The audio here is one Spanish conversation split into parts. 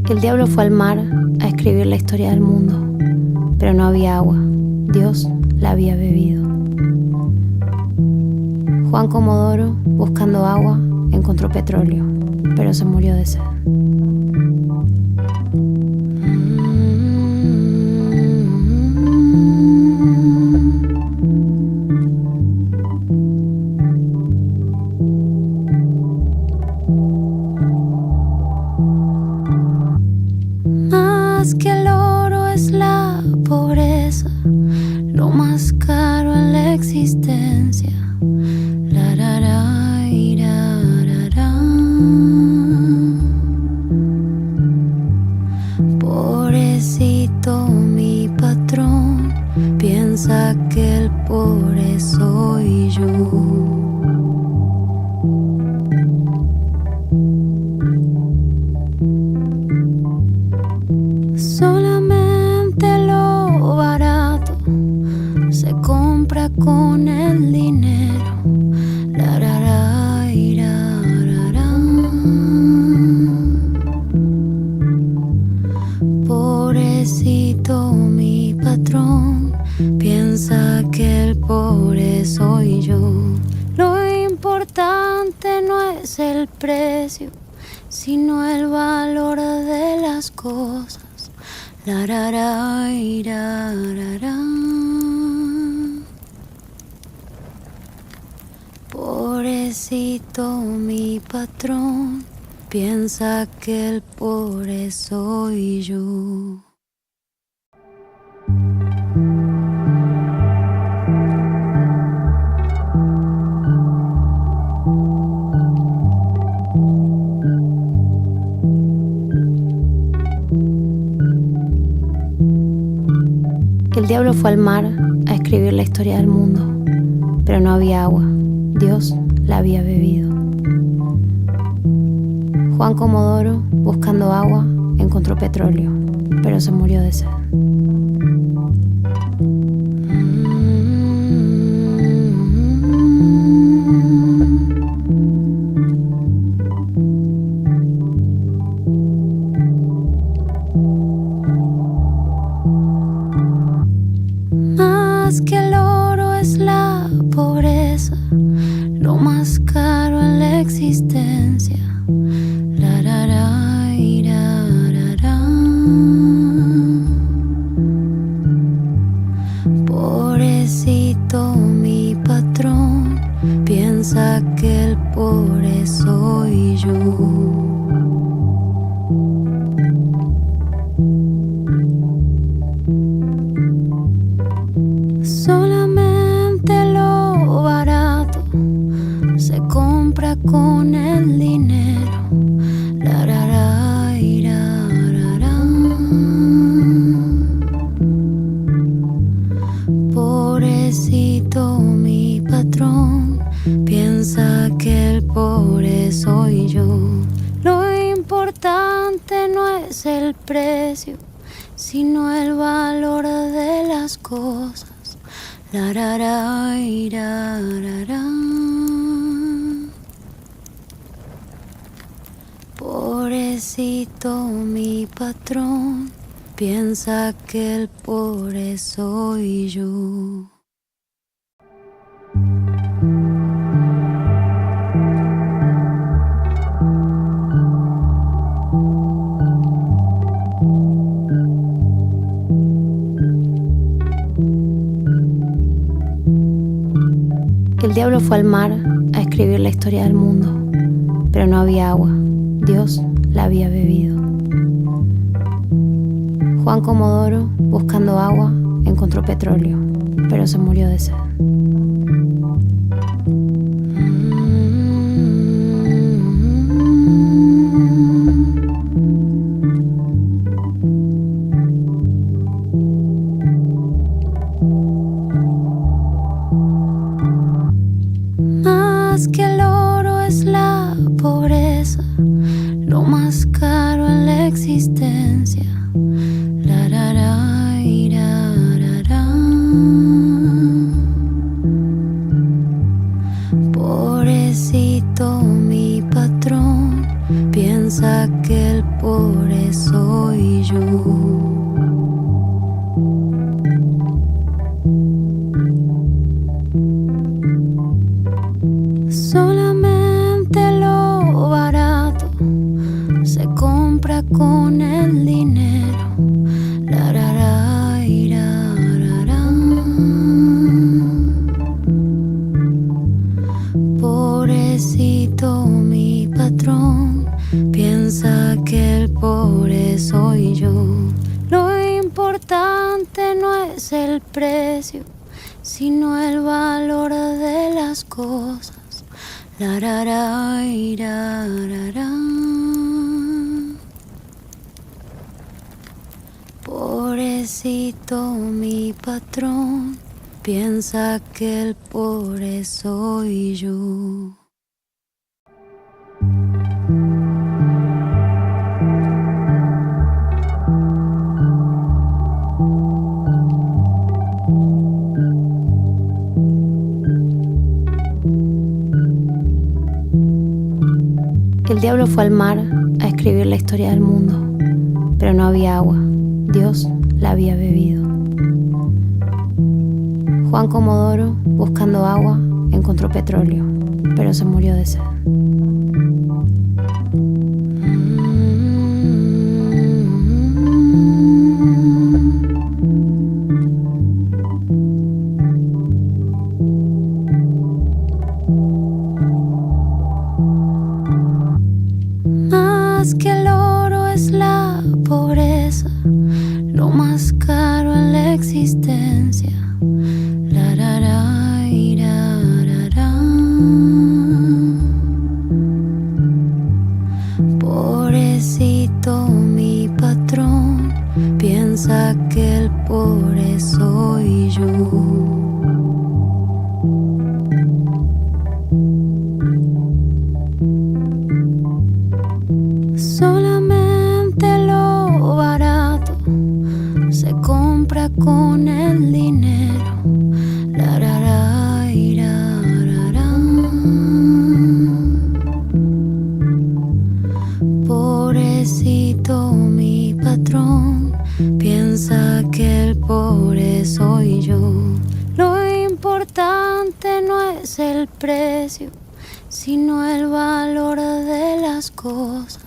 El diablo fue al mar a escribir la historia del mundo, pero no había agua. Dios la había bebido. Juan Comodoro, buscando agua, encontró petróleo, pero se murió de sed. Más que el oro es la pobreza, lo más caro en la existencia. Pobrecito mi patrón, piensa que el pobre soy yo. Solamente lo barato se compra con el dinero. Pobrecito mi patrón, piensa que el pobre soy yo. Lo importante no es el precio, sino el valor de las cosas. Pobrecito mi patrón, piensa que el pobre soy yo. El diablo fue al mar a escribir la historia del mundo, pero no había agua. Dios la había bebido. Juan Comodoro, buscando agua, encontró petróleo, pero se murió de sed. Más que el oro es la pobreza, lo más caro en la existencia. Pobrecito mi patrón, piensa que el pobre soy yo. Solamente lo barato se compra con el dinero. Pobrecito mi patrón, piensa que el pobre soy yo. Lo importante no es el precio, sino el valor de las cosas. Pobrecito mi patrón, piensa que el pobre soy yo. El diablo fue al mar a escribir la historia del mundo, pero no había agua. Dios la había bebido. Juan Comodoro, buscando agua, encontró petróleo, pero se murió de sed. Más que el oro es la pobreza, lo más caro en la existencia. Pobrecito mi patrón, piensa piensa que el pobre soy yo. Solamente lo barato se compra con el dinero. La, ra, ra, y, ra, ra, ra. Pobrecito mi patrón, piensa que el pobre soy yo. Lo importante no es el precio, sino el valor de las cosas. La, ra, ra, y, ra, ra, ra. Pobrecito mi patrón, piensa que el pobre soy yo. El diablo fue al mar a escribir la historia del mundo, pero no había agua. Dios la había bebido. Juan Comodoro, buscando agua, encontró petróleo, pero se murió de sed. Más que el oro es la pobreza, lo más caro en la existencia. La, ra, ra, y, ra, ra, ra. Pobrecito mi patrón, piensa que el pobre soy yo. Solamente lo barato se compra con el dinero. La, ra, ra, y, ra, ra, ra. Pobrecito mi patrón, piensa que el pobre soy yo. Lo importante no es el precio, sino el valor de las cosas.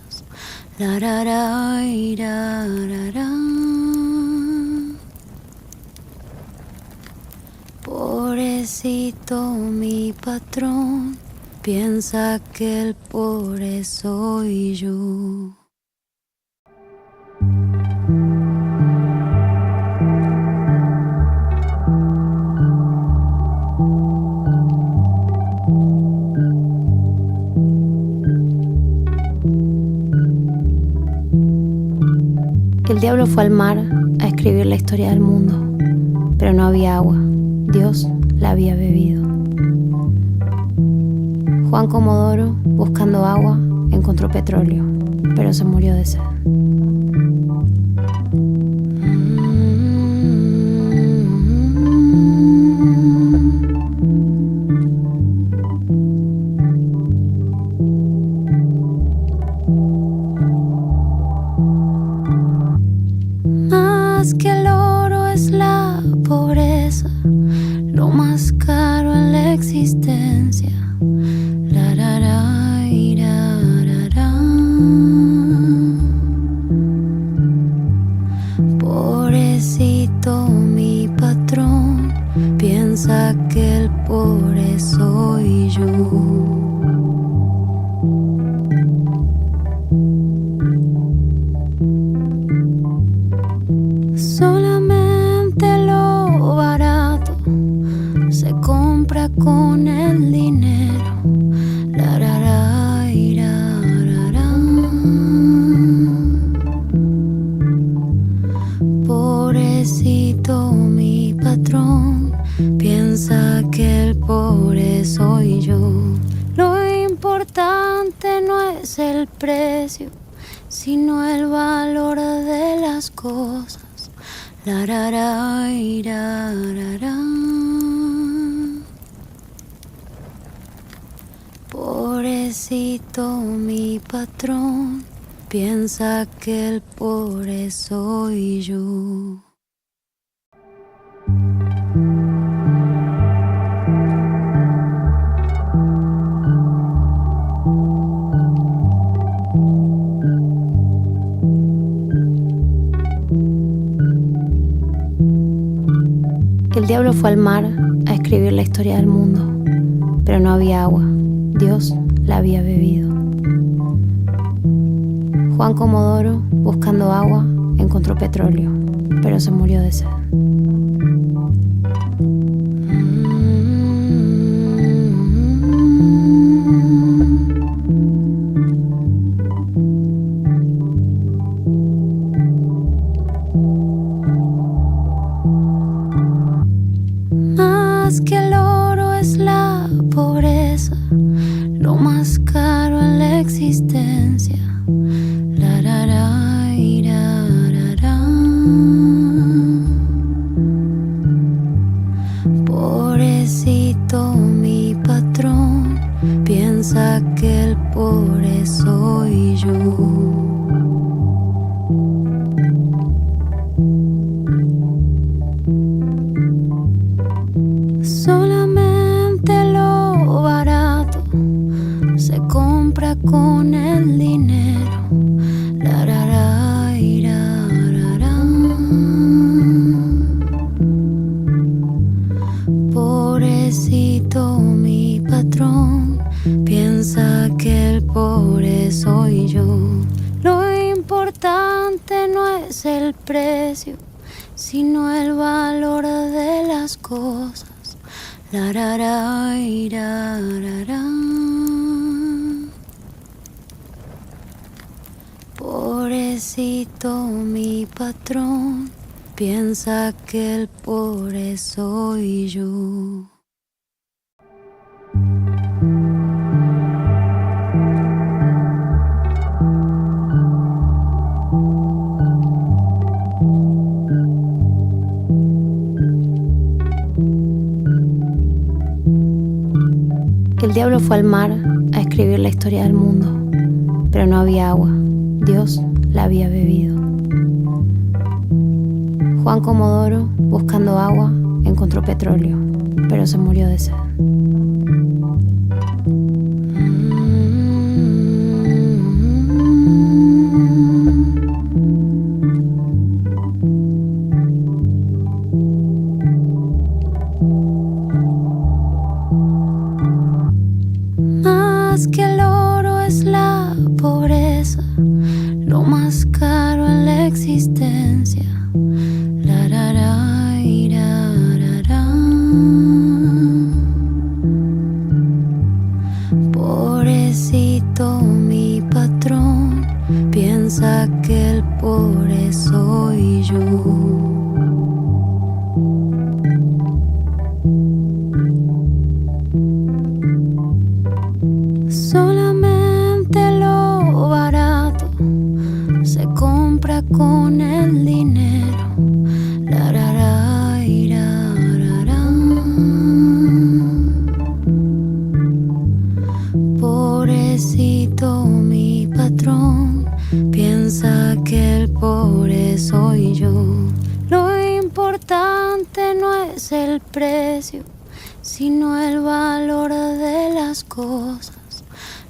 La, ra, ra, y, ra, ra, ra. Pobrecito mi patrón, piensa que el pobre soy yo. El diablo fue al mar a escribir la historia del mundo, pero no había agua. Dios la había bebido. Juan Comodoro, buscando agua, encontró petróleo, pero se murió de sed. Más que el oro es la pobreza, lo más caro en la existencia. La, ra, ra, y, ra, ra, ra. Pobrecito mi patrón, piensa que el pobre soy yo. Solamente lo barato se compra con el dinero. La, ra, ra, y, ra, ra, ra. Pobrecito mi patrón, piensa que el pobre soy yo. Lo importante no es el precio, sino el valor de las cosas. La, ra, ra, y, ra, ra, ra. Pobrecito mi patrón, piensa que el pobre soy yo. El diablo fue al mar a escribir la historia del mundo, pero no había agua, Dios la había bebido. Juan Comodoro, buscando agua, encontró petróleo, pero se murió de sed. Más que el oro es la pobreza, lo más caro en la existencia. La, ra, ra, y, ra, ra, ra. Pobrecito mi patrón, piensa que el pobre soy yo. Solamente lo barato se compra con el dinero. La, ra, ra, y, ra, ra, ra. Pobrecito mi patrón, piensa que el pobre soy yo. Lo importante no es el precio, sino el valor de las cosas. La, ra, ra, y, ra, ra, ra. Pobrecito mi patrón, piensa que el pobre soy yo. El diablo fue al mar a escribir la historia del mundo, pero no había agua, Dios la había bebido. Juan Comodoro, buscando agua, encontró petróleo, pero se murió de sed. Más que el oro es la pobreza, lo más caro en la existencia. La, ra, ra, y, ra, ra, ra. Pobrecito mi patrón, piensa que el pobre soy yo. Solamente lo barato se compra con el dinero. La, ra, ra, y, ra, ra, ra. Pobrecito mi patrón, piensa que el pobre soy yo. Lo importante no es el precio, sino el valor de las cosas.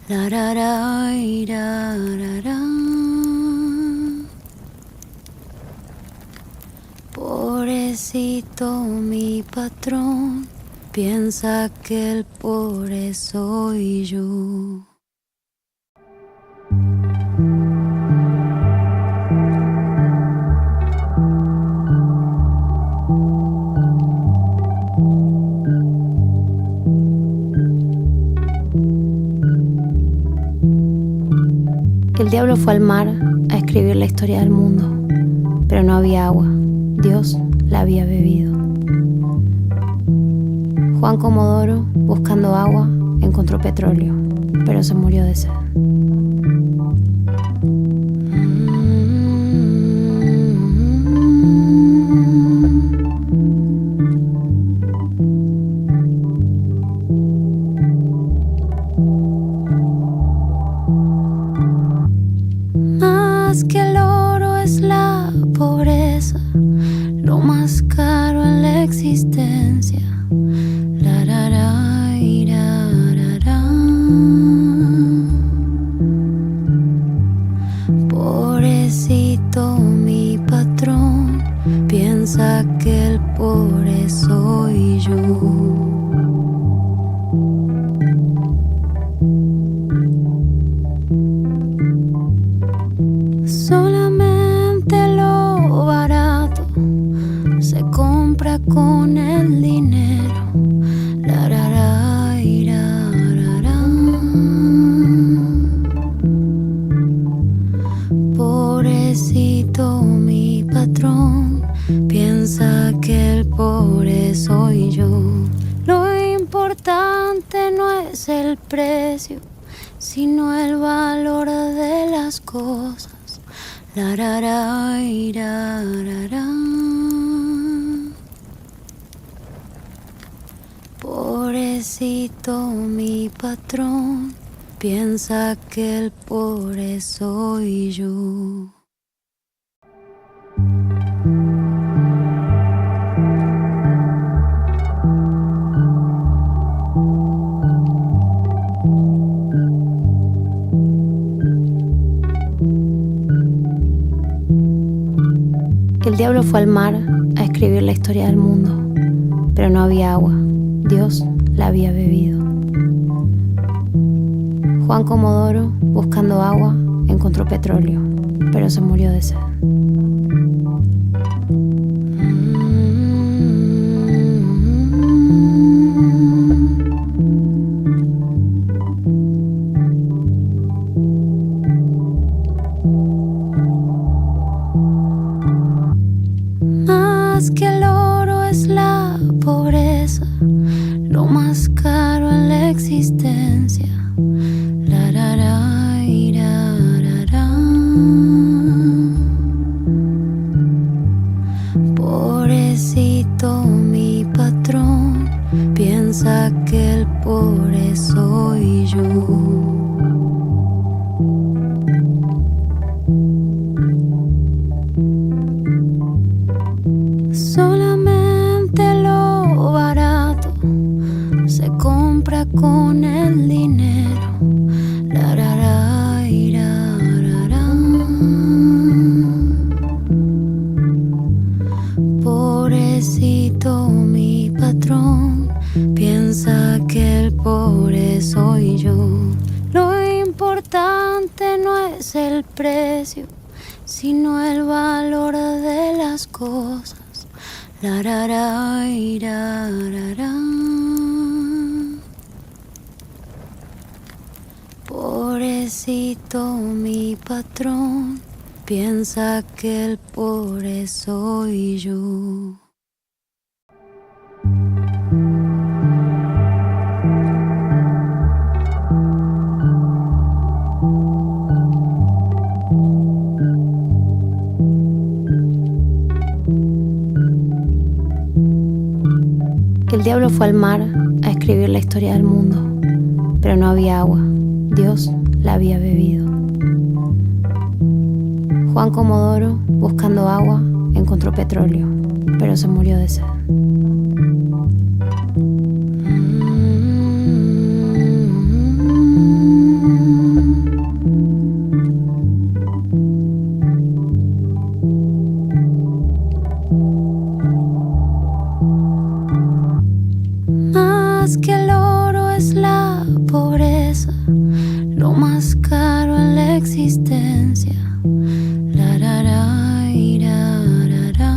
La, ra, ra, y, ra, ra, ra. Pobrecito mi patrón, piensa que el pobre soy yo. El diablo fue al mar a escribir la historia del mundo, pero no había agua, Dios la había bebido. Juan Comodoro, buscando agua, encontró petróleo, pero se murió de sed. Más que el oro es la pobreza, lo más caro en la existencia. La, ra, ra, ira, ra, ra. Pobrecito mi patrón, piensa que el pobre soy yo. Solamente lo barato se compra con el dinero. La, ra, ra, ira, ra, ra. Pobrecito mi patrón, piensa que el pobre soy yo. Lo importante no es el precio, sino el valor de las cosas. La, ra, ra, ira, ra, ra. Pobrecito mi patrón, piensa que el pobre soy yo. El diablo fue al mar a escribir la historia del mundo, pero no había agua. Dios la había bebido. Juan Comodoro, buscando agua, encontró petróleo, pero se murió de sed. Más que el oro es la pobreza, lo más caro en la existencia. La, ra, ra, ira, ra, ra. Pobrecito mi patrón, piensa que el pobre soy yo. Solamente lo barato se compra con el dinero. La, ra, ra, ira, ra, ra. Pobrecito mi patrón, piensa que el pobre soy yo. Lo importante no es el precio, sino el valor de las cosas. La, ra, ra, ira, ra, ra. Pobrecito mi patrón, piensa que el pobre soy yo. El diablo fue al mar a escribir la historia del mundo, pero no había agua. Dios la había bebido. Juan Comodoro, buscando agua, encontró petróleo, pero se murió de sed. Más que el oro es la pobreza, lo más caro en la existencia. La, ra, ra, ira, ra, ra.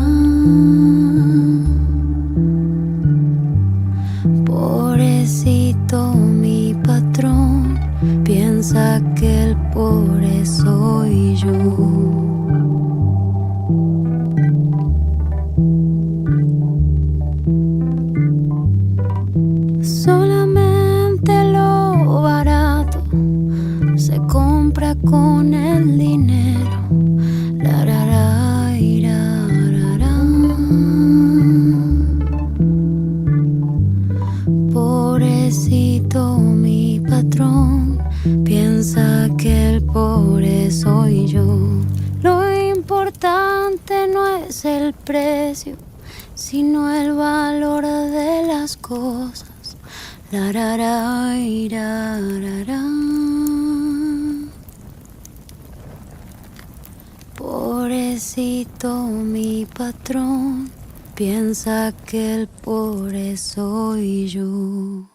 es el precio, sino el valor de las cosas. Pobrecito mi patrón, piensa que el pobre soy yo.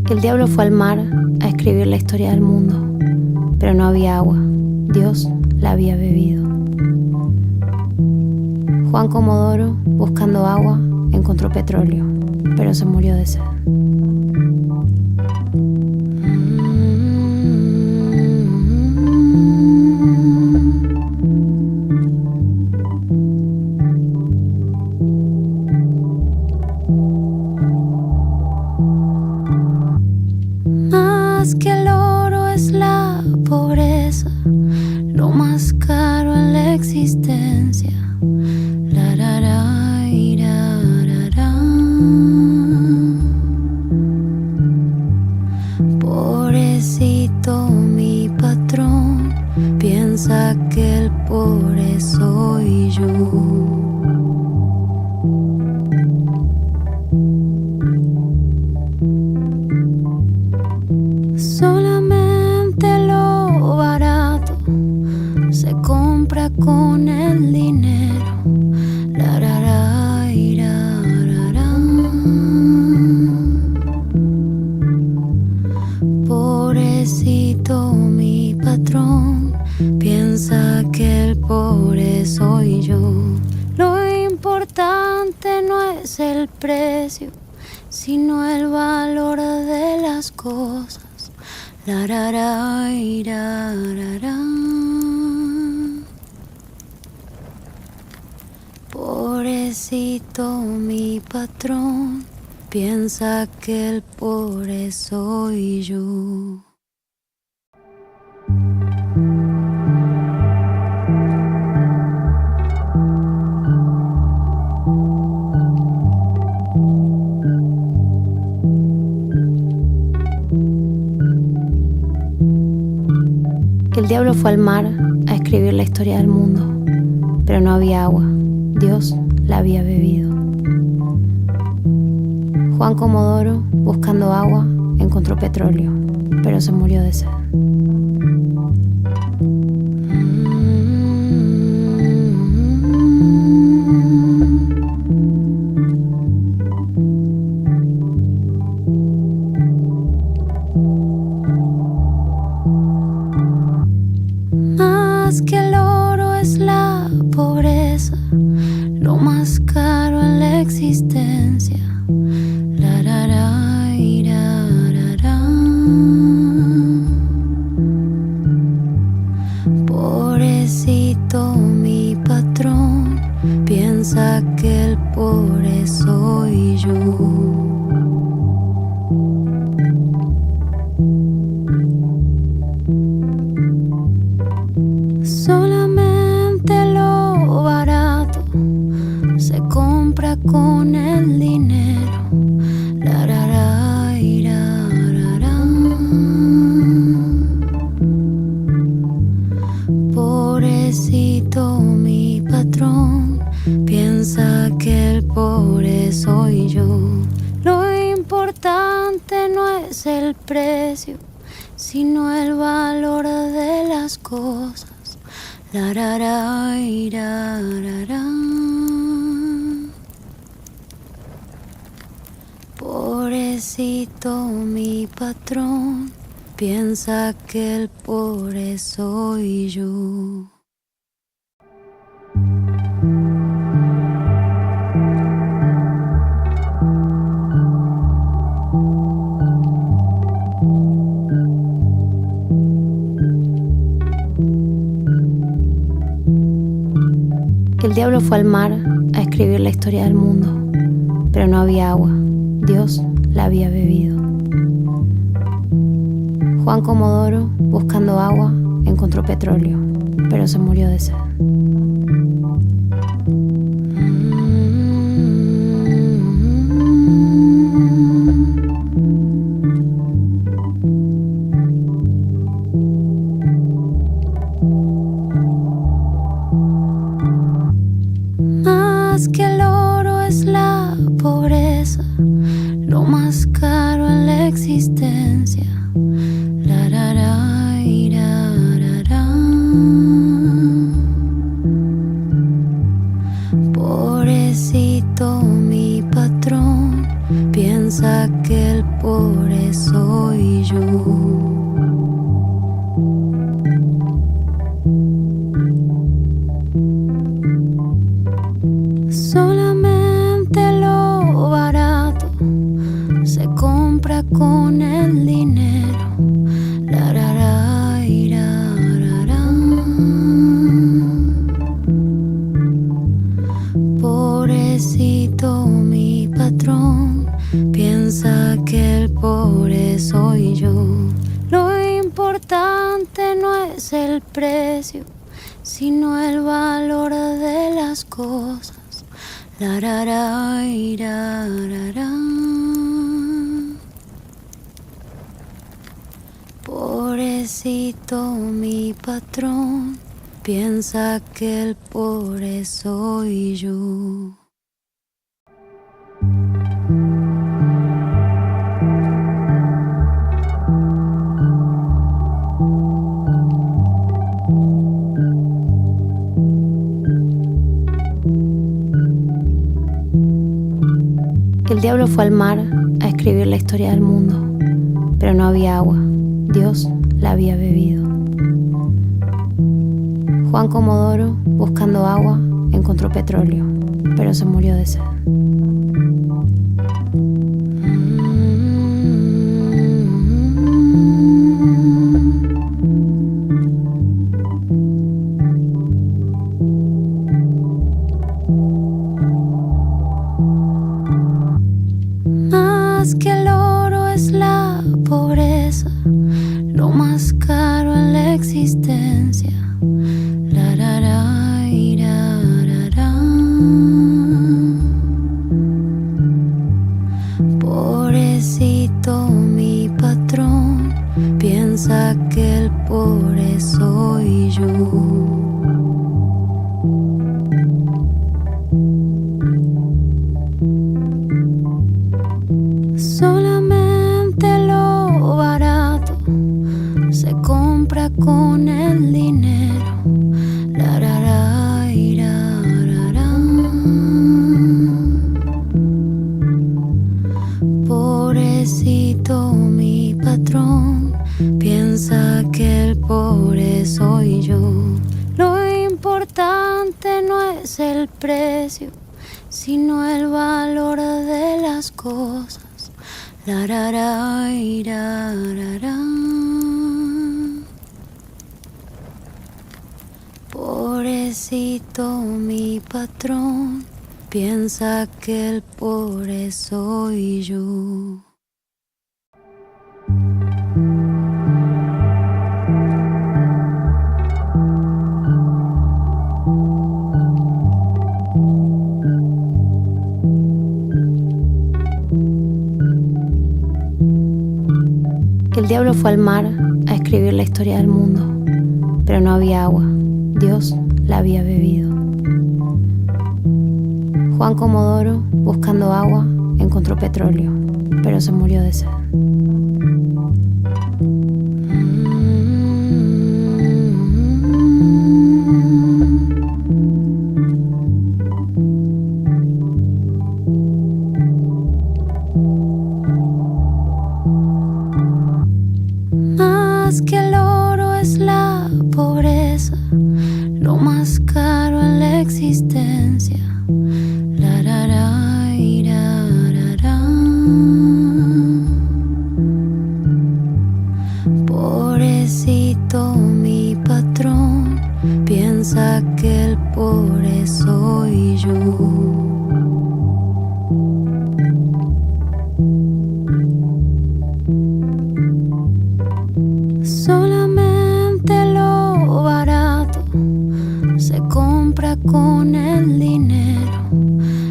El diablo fue al mar a escribir la historia del mundo, pero no había agua. Dios la había bebido. Juan Comodoro, buscando agua, encontró petróleo, pero se murió de sed. Más que el oro es la pobreza, lo más caro en la existencia. Pobrecito mi patrón, piensa que el pobre soy yo. Solamente lo barato se compra con el dinero. Pobrecito mi patrón, piensa que el pobre soy yo. Lo importante no es el precio, sino el valor de las cosas. Pobrecito mi patrón, piensa que el pobre soy yo. El diablo fue al mar a escribir la historia del mundo, pero no había agua. Dios la había bebido. Juan Comodoro, buscando agua, encontró petróleo, pero se murió de sed. Más que el oro es la pobreza, lo más caro en la existencia. Pobrecito mi patrón, piensa que el pobre soy yo. Solamente lo barato se compra con el dinero. Pobrecito mi patrón, piensa que el pobre soy yo. Lo importante no es el precio, sino el valor de las cosas. Pobrecito mi patrón, piensa que el pobre soy yo. El diablo fue al mar a escribir la historia del mundo, pero no había agua. Dios la había bebido. Juan Comodoro, buscando agua, encontró petróleo, pero se murió de sed. Más que el oro es la pobreza, lo más caro en la existencia. La, ra, ra, ira, ra, ra. Pobrecito mi patrón, piensa que el pobre soy yo. Solamente lo barato se compra con el dinero. La, ra, ra, ira, ra, ra. Pobrecito mi patrón, piensa que el pobre soy yo. Lo importante no es el precio, sino el valor de las cosas. La, ra, ra, ira, ra, ra. Pobrecito mi patrón, piensa que el pobre soy yo. El diablo fue al mar a escribir la historia del mundo, pero no había agua. Dios la había bebido. Juan Comodoro, buscando agua, encontró petróleo, pero se murió de sed. Más que el oro es la pobreza, lo más caro en la existencia. La, ra, ra, ira, ra, ra. Pobrecito mi patrón, piensa que el pobre soy yo. Solamente lo barato se compra con el dinero. La, ra, ra, ira, ra, ra. Pobrecito mi patrón, piensa que el pobre soy yo. Lo importante no es el precio, sino el valor de las cosas. La, ra, ra, ira, ra, ra. Pobrecito mi patrón, piensa que el pobre soy yo. El diablo fue al mar a escribir la historia del mundo, pero no había agua. Dios la había bebido. Juan Comodoro, buscando agua, encontró petróleo, pero se murió de sed. Más que el oro es la pobreza, lo más caro en la existencia. La, ra, ra, ira, ra, ra. Pobrecito mi patrón, piensa que el pobre soy yo. Solamente lo barato se compra con el dinero.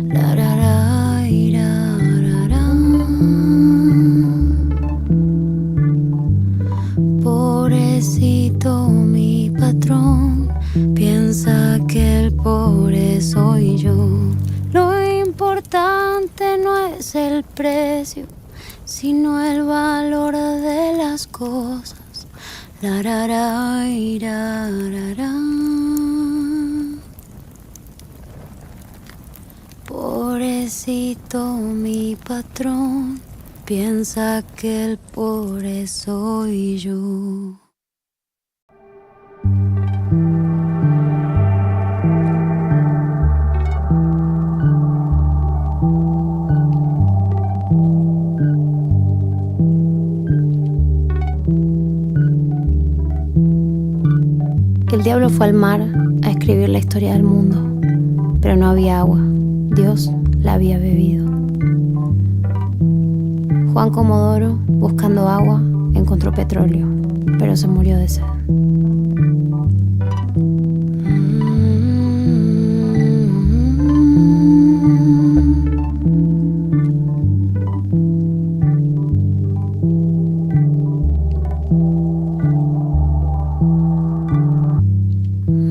La, ra, ra, ira, ra, ra. Pobrecito mi patrón, piensa que el pobre soy yo. precio, sino el valor de las cosas. La ra ra ira, ra, ra. Pobrecito mi patrón, piensa que el pobre soy yo. El diablo fue al mar a escribir la historia del mundo, pero no había agua. Dios la había bebido. Juan Comodoro, buscando agua, encontró petróleo, pero se murió de sed.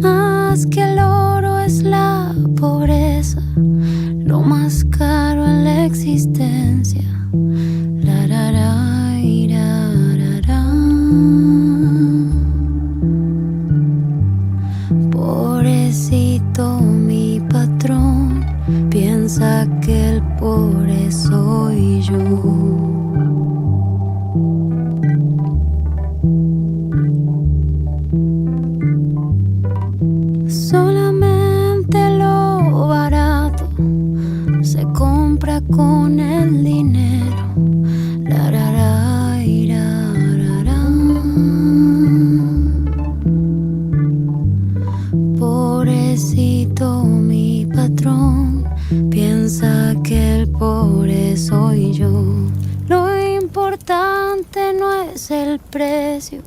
Más que el oro es la pobreza, lo más caro en la existencia. La ra ra ira, ra, ra. Pobrecito mi patrón, piensa que el pobre soy yo. Solamente lo barato se compra con el dinero. La ra ra ira, ra, ra. Pobrecito mi patrón, piensa que el pobre soy yo. Lo importante no es el precio,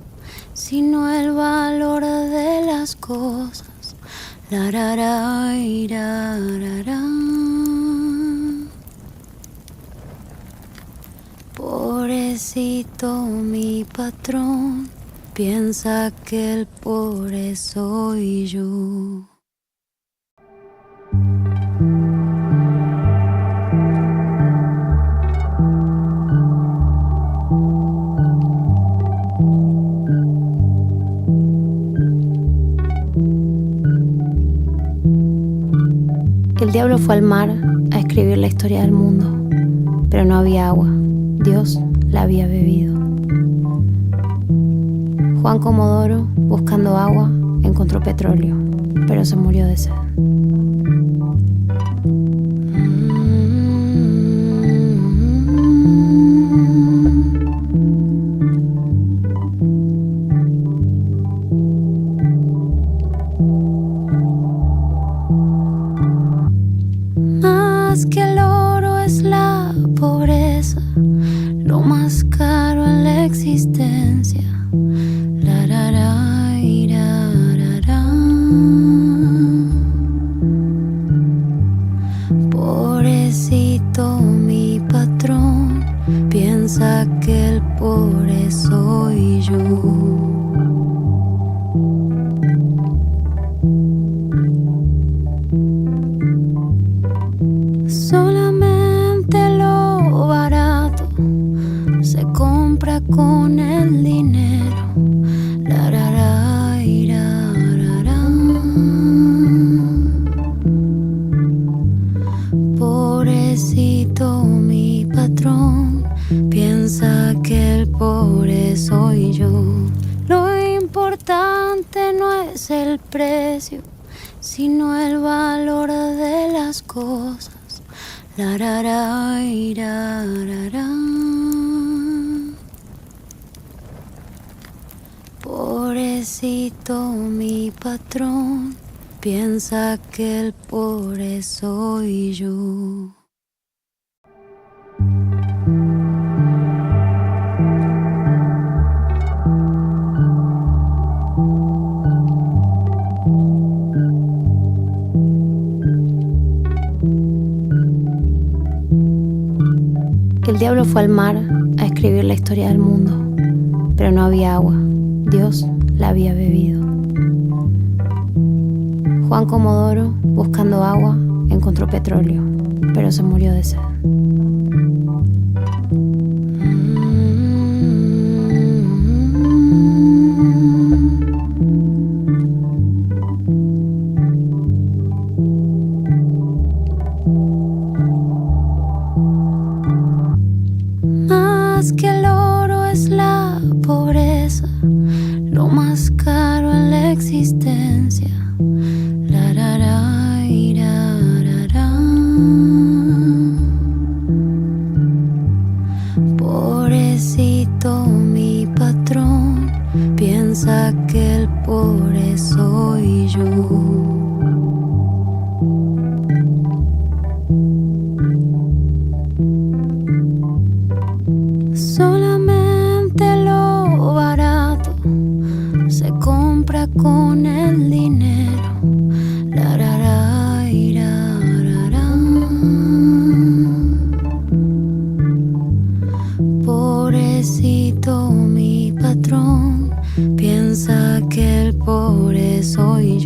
sino el valor de las cosas. La ra ra ira, ra, ra. Pobrecito mi patrón, piensa que el pobre soy yo. El diablo fue al mar a escribir la historia del mundo, pero no había agua. Dios la había bebido. Juan Comodoro, buscando agua, encontró petróleo, pero se murió de sed. Más que el oro es la pobreza, lo más caro en la existencia. La ra ra ira, ra, ra. Pobrecito mi patrón, piensa que el pobre soy yo. Solamente lo barato se compra con el dinero. La ra ra ira, ra, ra. Pobrecito mi patrón, piensa que el pobre soy yo. Lo importante no es el precio, sino el valor de las cosas. La ra ra ira, ra, ra. Pobrecito mi patrón, piensa que el pobre soy yo. El diablo fue al mar a escribir la historia del mundo, pero no había agua. Dios la había bebido. Juan Comodoro, buscando agua, encontró petróleo, pero se murió de sed.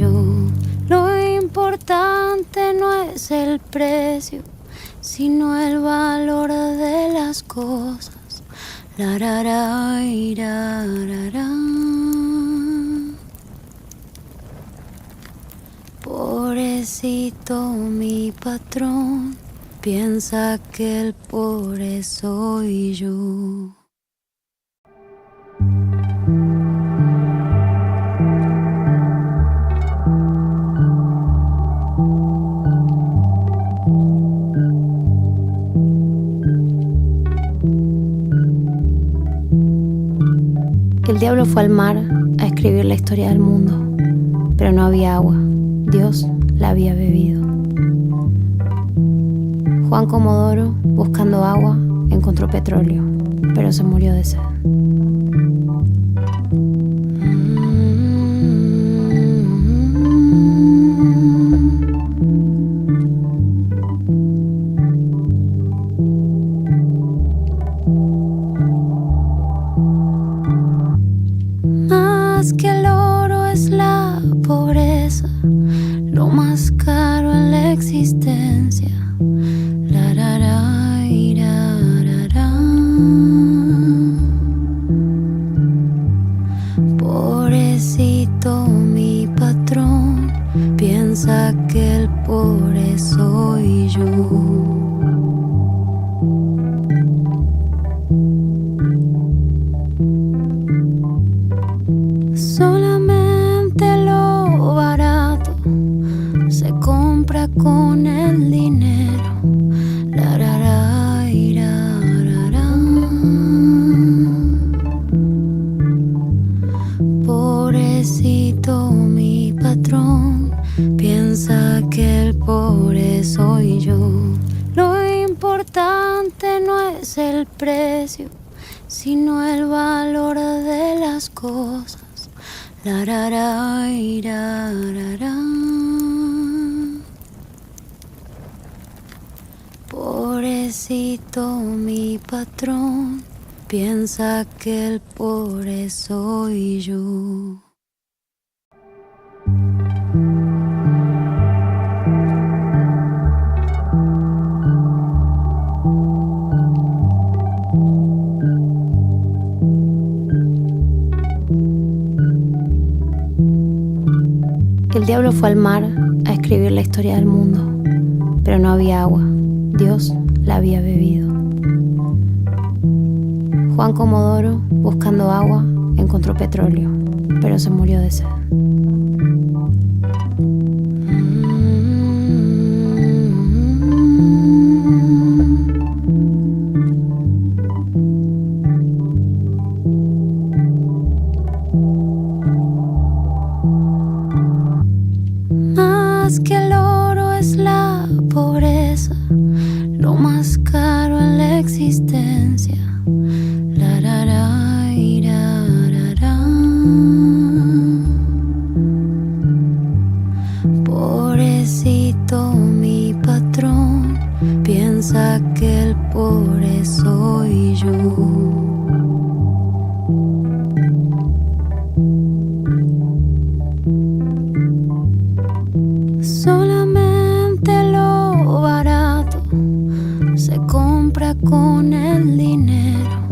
yo. Lo importante no es el precio, sino el valor de las cosas. La ra ra ira ra ra. Pobrecito mi patrón, piensa que el pobre soy yo. El diablo fue al mar a escribir la historia del mundo, pero no había agua. Dios la había bebido. Juan Comodoro, buscando agua, encontró petróleo, pero se murió de sed. Más que el oro es la pobreza, lo más caro en la existencia. La ra ra ira ra ra. Pobrecito mi patrón, piensa que el pobre soy yo. Solamente lo barato se compra con el dinero. La ra ra ira ra ra. Pobrecito mi patrón, piensa que el pobre soy yo. Lo importante no es el precio, sino el valor de las cosas. La ra ra ira ra ra. Pobrecito mi patrón, piensa que el pobre soy yo. El diablo fue al mar a escribir la historia del mundo, pero no había agua. Dios la había bebido. Juan Comodoro, buscando agua, encontró petróleo, pero se murió de sed. Más que el oro es la pobreza, lo más caro en la existencia. La ra ra ira ra ra. Pobrecito mi patrón, piensa que el pobre soy yo. Solamente lo barato se compra con el dinero.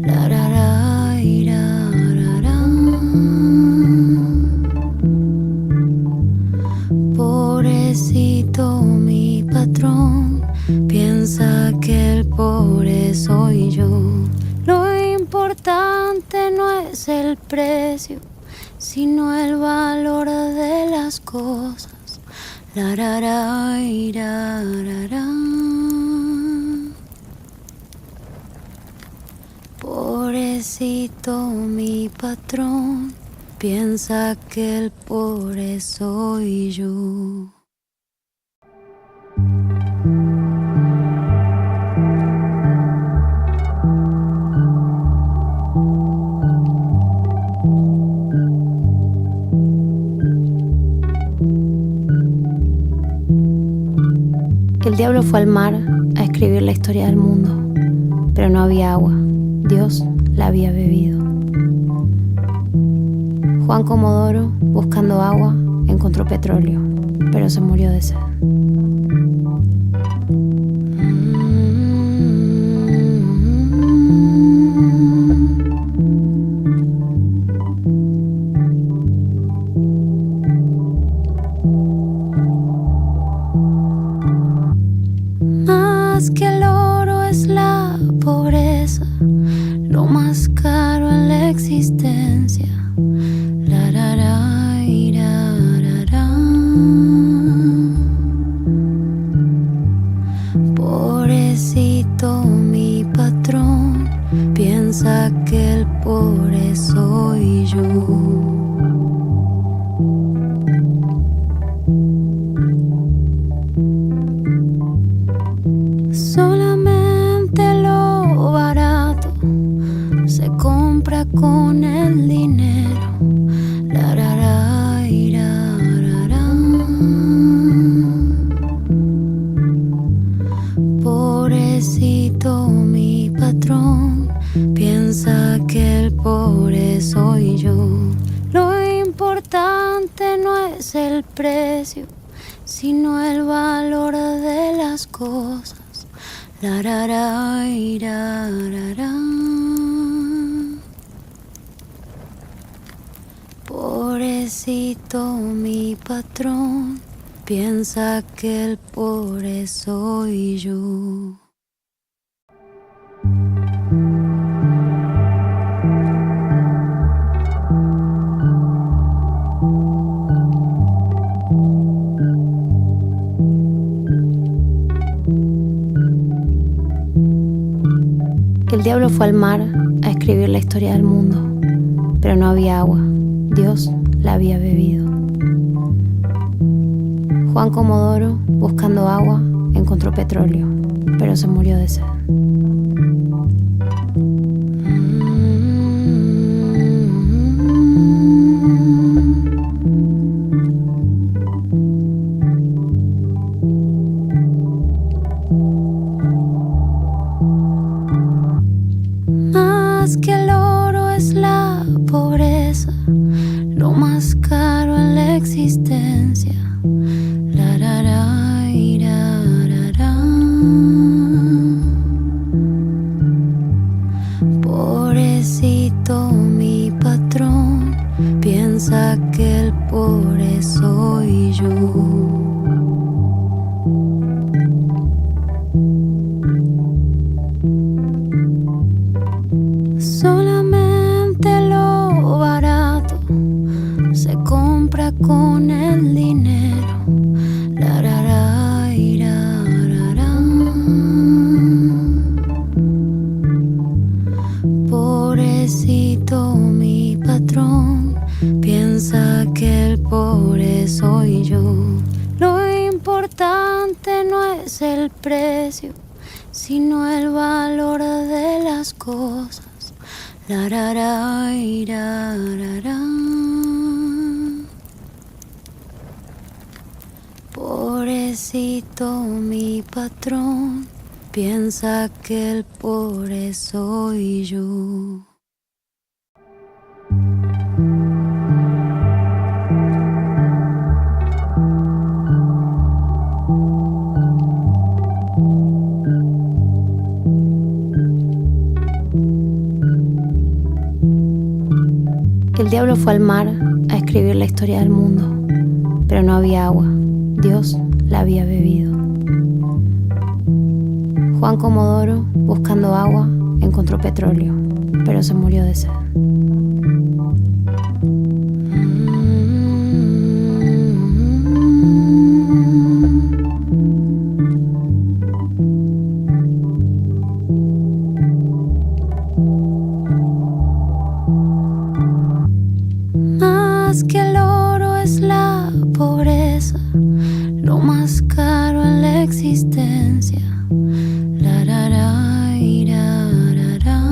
La ra ra ira ra ra. Pobrecito mi patrón, piensa que el pobre soy yo. Lo importante no es el precio, sino el valor de las cosas. La ra ra ira ra ra. Pobrecito mi patrón, piensa que el pobre soy yo. El diablo fue al mar a escribir la historia del mundo, pero no había agua. Dios la había bebido. Juan Comodoro, buscando agua, encontró encontró petróleo, pero se murió de sed. Más que el oro es la pobreza, lo más caro en la existencia. La, ra, ra, y, ra, ra, ra. Pobrecito mi patrón, piensa que el pobre soy yo. Solamente lo barato se compra con el dinero. La, ra, ra, y, ra, ra, ra. Pobrecito mi patrón, piensa que el pobre soy yo. Lo importante no es el precio, sino el valor de las cosas. La, ra, ra, y, ra, ra, ra. Pobrecito mi patrón, piensa que el pobre soy yo. El diablo fue al mar a escribir la historia del mundo, pero no había agua. Dios la había bebido. Juan Comodoro, buscando agua, encontró petróleo, pero se murió de sed. Más que el oro es la pobreza, lo más caro en la existencia. La, ra, ra, y, ra, ra, ra. Pobrecito mi patrón, piensa que el pobre soy yo. Solamente lo barato se compra con el dinero. La, ra, ra, y, ra, ra, ra. Pobrecito mi patrón, piensa que el pobre soy yo. Lo importante no es el precio, sino el valor de las cosas. La, ra, ra, y, ra, ra, ra. Pobrecito mi patrón, piensa que el pobre soy yo. El diablo fue al mar a escribir la historia del mundo, pero no había agua. Dios la había bebido. Juan Comodoro, buscando agua, encontró petróleo, pero se murió de sed. Más que el oro es la pobreza, lo más caro en la existencia. La, ra, ra, y, ra, ra, ra.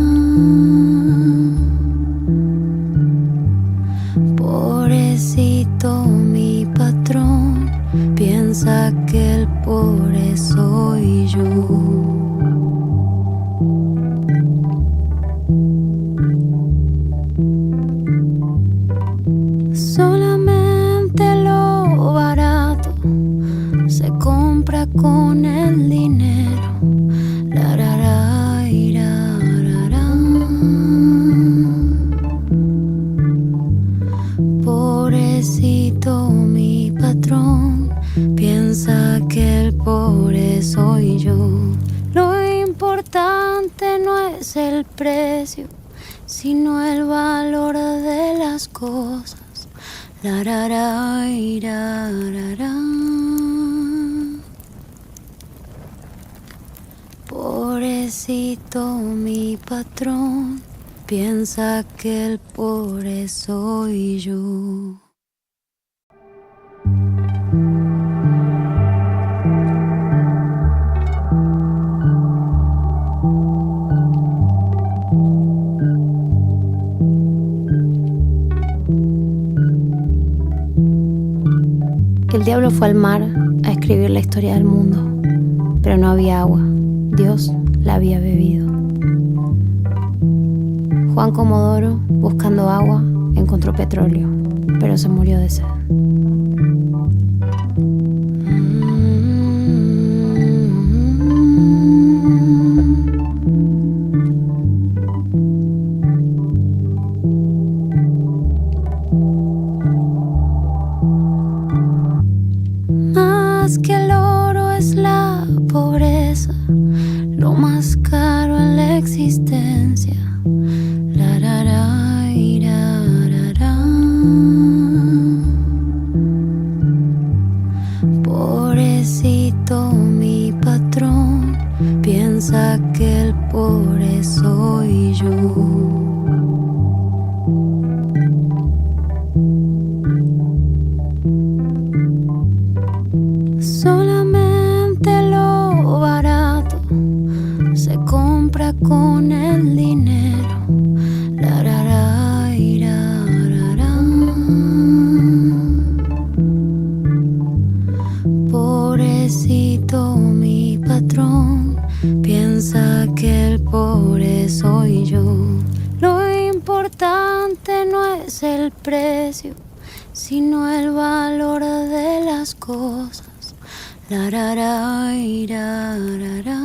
Pobrecito mi patrón, piensa que el pobre soy yo. Solamente lo compra con el dinero. La, ra, ra, ira, ra, ra. Pobrecito mi patrón, piensa que el pobre soy yo. Lo importante no es el precio, sino el valor de las cosas. La, ra, ra, ira, ra, ra. Pobrecito mi patrón, piensa que el pobre soy yo. El diablo fue al mar a escribir la historia del mundo, pero no había agua. Dios la había bebido. Juan Comodoro, buscando agua, encontró petróleo, pero se murió de sed. Más que el oro es la pobreza, lo más caro en la existencia. La, ra, ra, ira, ra, ra. Pobrecito mi patrón, piensa que el pobre soy yo. Solamente lo barato se compra con el dinero. La, ra, ra, ira, ra, ra. Pobrecito mi patrón, piensa que el pobre soy yo. Lo importante no es el precio, sino el valor de las cosas. La, ra, ra, ira, ra, ra.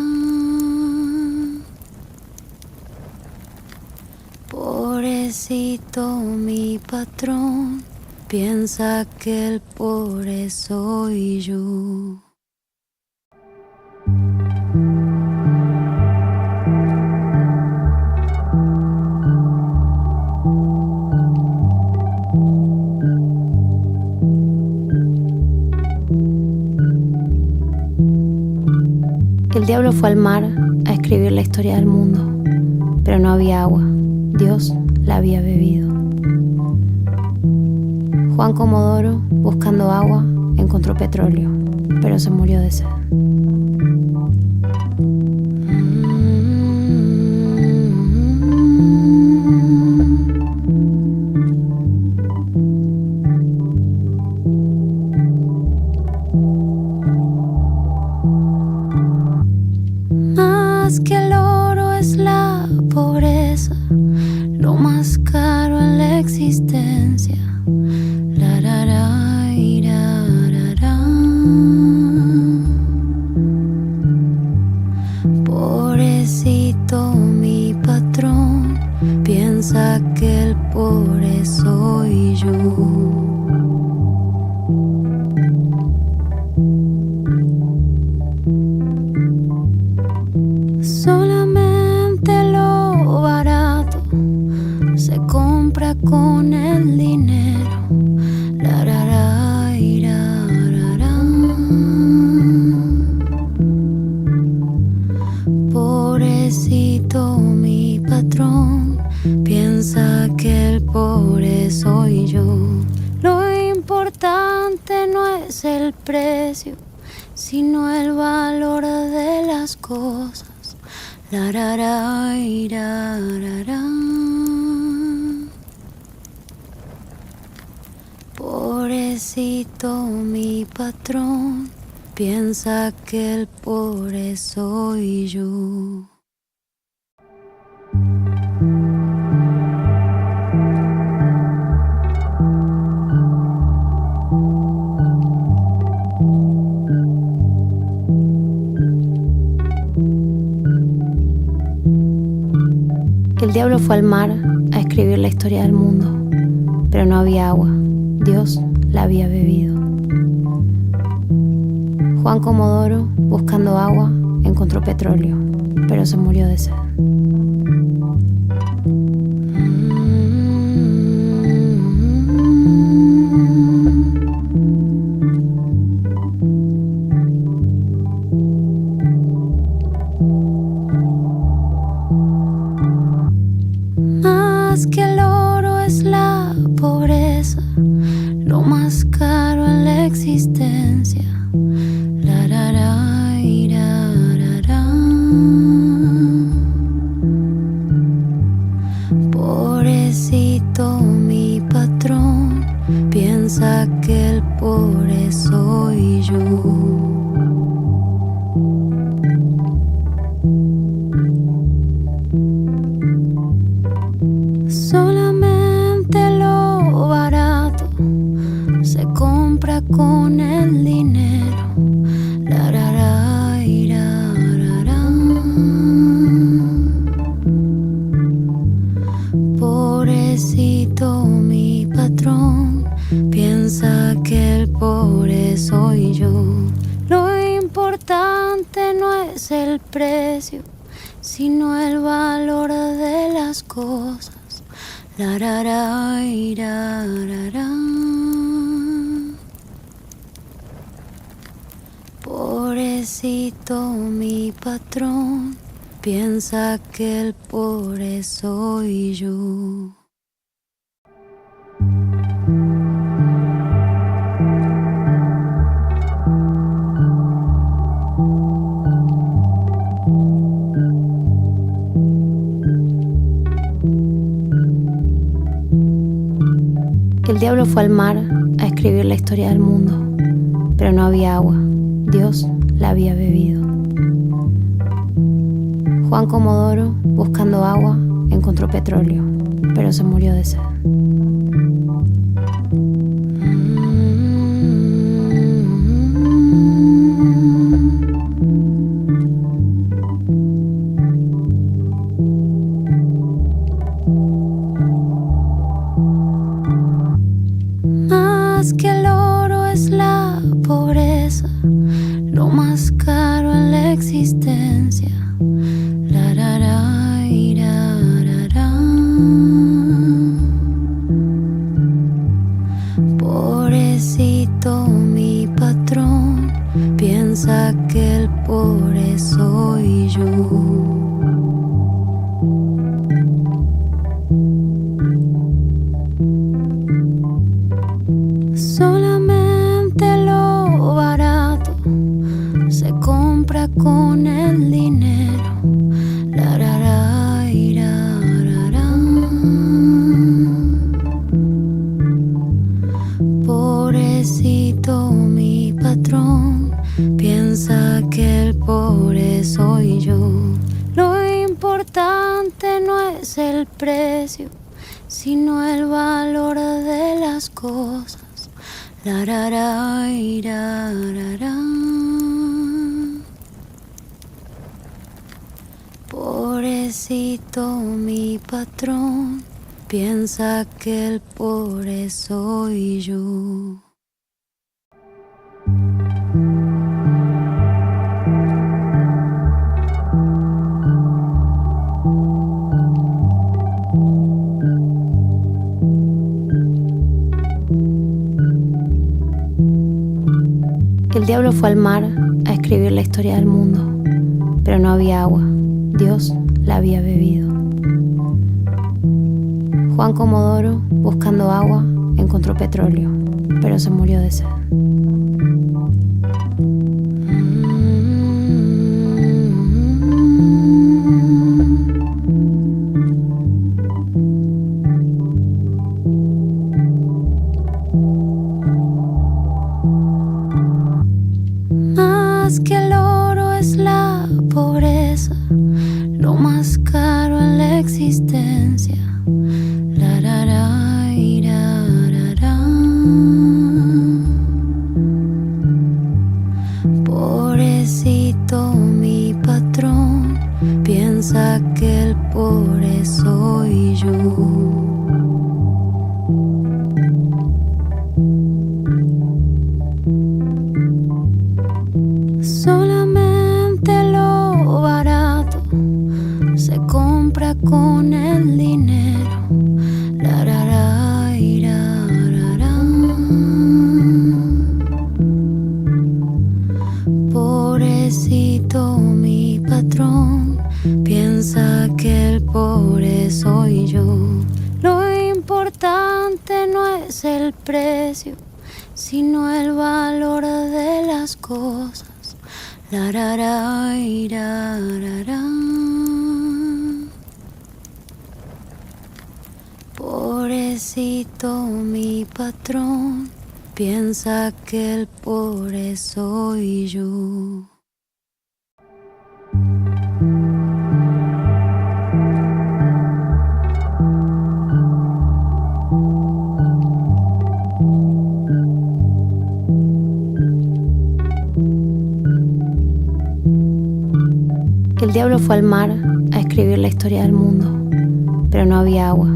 Pobrecito mi patrón, piensa que el pobre soy yo. El diablo fue al mar a escribir la historia del mundo, pero no había agua. Dios la había bebido. Juan Comodoro, buscando agua, encontró petróleo, pero se murió de sed. Más que el oro es la pobreza, lo más caro en la existencia. La, ra, ra, ira, ra, ra. Pobrecito mi patrón, piensa que el pobre soy yo. Solamente lo barato se compra con el dinero. La, ra, ra, ira, ra, ra. Pobrecito mi patrón, piensa que el pobre soy yo. Lo importante no es el precio, sino el valor de las cosas. La, ra, ra, ira, ra, ra. Pobrecito mi patrón, piensa que el pobre soy yo. diablo fue al mar a escribir la historia del mundo, pero no había agua, Dios la había bebido. Juan Comodoro, buscando agua, encontró petróleo, pero se murió de sed. Más que el oro es la pobreza, lo más caro en la existencia. La, ra, ra, ira, ra, ra. Pobrecito mi patrón, piensa que el pobre soy yo. Solamente lo barato se compra con el dinero. La, ra, ra, ira, ra, ra. Pobrecito mi patrón, piensa que el pobre soy yo. Lo importante no es el precio, sino el valor de las cosas. La, ra, ra, ira, ra, ra. Pobrecito mi patrón, piensa que el pobre soy yo. El diablo fue al mar a escribir la historia del mundo, pero no había agua, Dios la había bebido. Juan Comodoro, buscando agua, encontró petróleo, pero se murió de sed. Más que el oro es la pobreza, lo más caro en la existencia. La, ra, ra, ira, ra, ra. Pobrecito mi patrón, piensa que el pobre soy yo. Solamente lo barato se compra con el dinero. La, ra, ra, ira, ra, ra. Pobrecito mi patrón, piensa que el pobre soy yo. Lo importante no es el precio, sino el valor de las cosas. La, ra, ra, ira, ra, ra. Pobrecito mi patrón, piensa que el pobre soy yo. El diablo fue al mar a escribir la historia del mundo, pero no había agua, Dios la había bebido. Juan Comodoro, buscando agua, encontró petróleo, pero se murió de sed. Más que el oro es la pobreza, lo más caro en la existencia. La, ra, ra, ira, ra, ra. Pobrecito mi patrón, piensa piensa que el pobre soy yo. Solamente lo barato se compra con el dinero. La, ra, ra, ira, ra, ra. Pobrecito mi patrón, piensa que el pobre soy yo. Lo importante no es el precio, sino el valor de las cosas. La, ra, ra, ira, ra, ra. Pobrecito mi patrón, piensa que el pobre soy yo. El diablo fue al mar a escribir la historia del mundo, pero no había agua.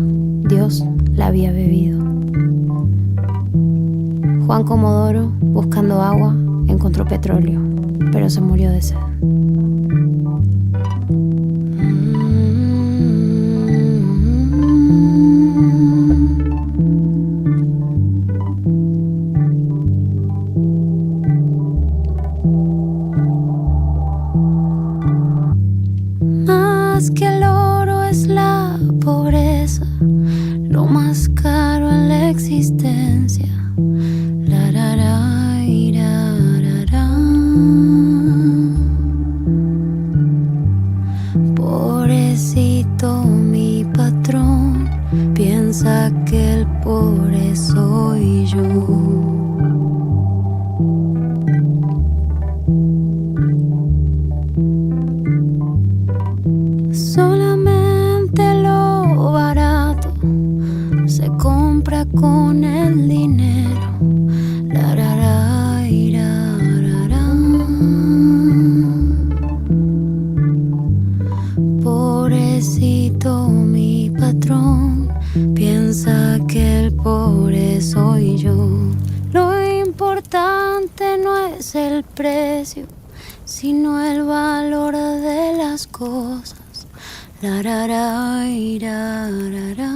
Dios la había bebido. Juan Comodoro, buscando agua, encontró petróleo, pero se murió de sed. Más que el oro es la pobreza, lo más caro en la existencia. La, ra, ra, ira, ra, ra. Pobrecito mi patrón, piensa que el pobre soy yo. Solamente lo barato se compra con el dinero. La, ra, ra, ira, ra, ra. Pobrecito mi patrón, piensa que el pobre soy yo. Lo importante no es el precio, sino el valor de las cosas. La, ra, ra, ira, ra, ra.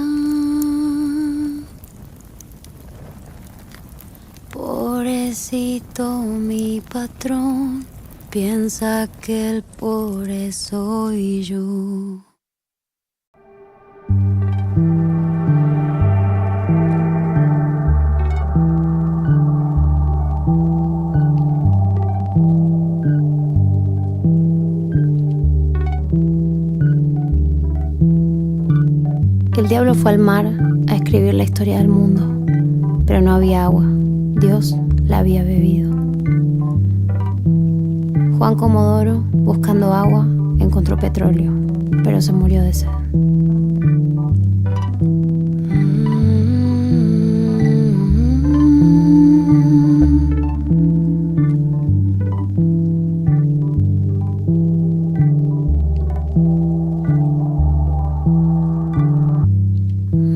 Pobrecito mi patrón, piensa que el pobre soy yo. El diablo fue al mar a escribir la historia del mundo, pero no había agua. Dios la había bebido. Juan Comodoro, buscando agua, encontró petróleo, pero se murió de sed.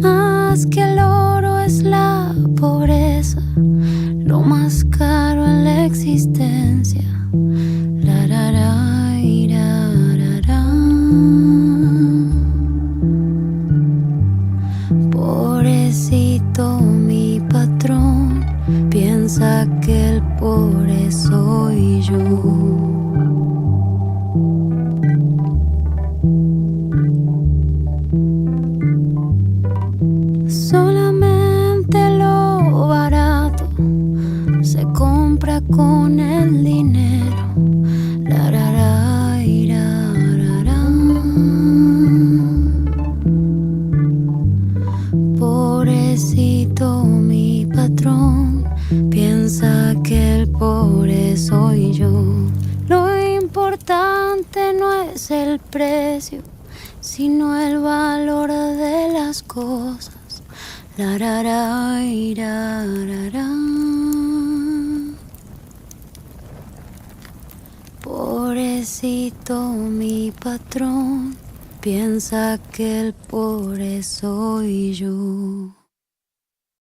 Más que el oro es la pobreza, lo más caro en la existencia. La, ra, ra, ira, ra, ra. Pobrecito mi patrón, piensa que el pobre soy yo. Solamente lo barato se compra con el dinero. La, ra, ra, ira, ra, ra. Pobrecito mi patrón, piensa que el pobre soy yo. Lo importante no es el precio, sino el valor de las cosas. La, ra, ra, ira, ra, ra. Pobrecito mi patrón, piensa que el pobre soy yo.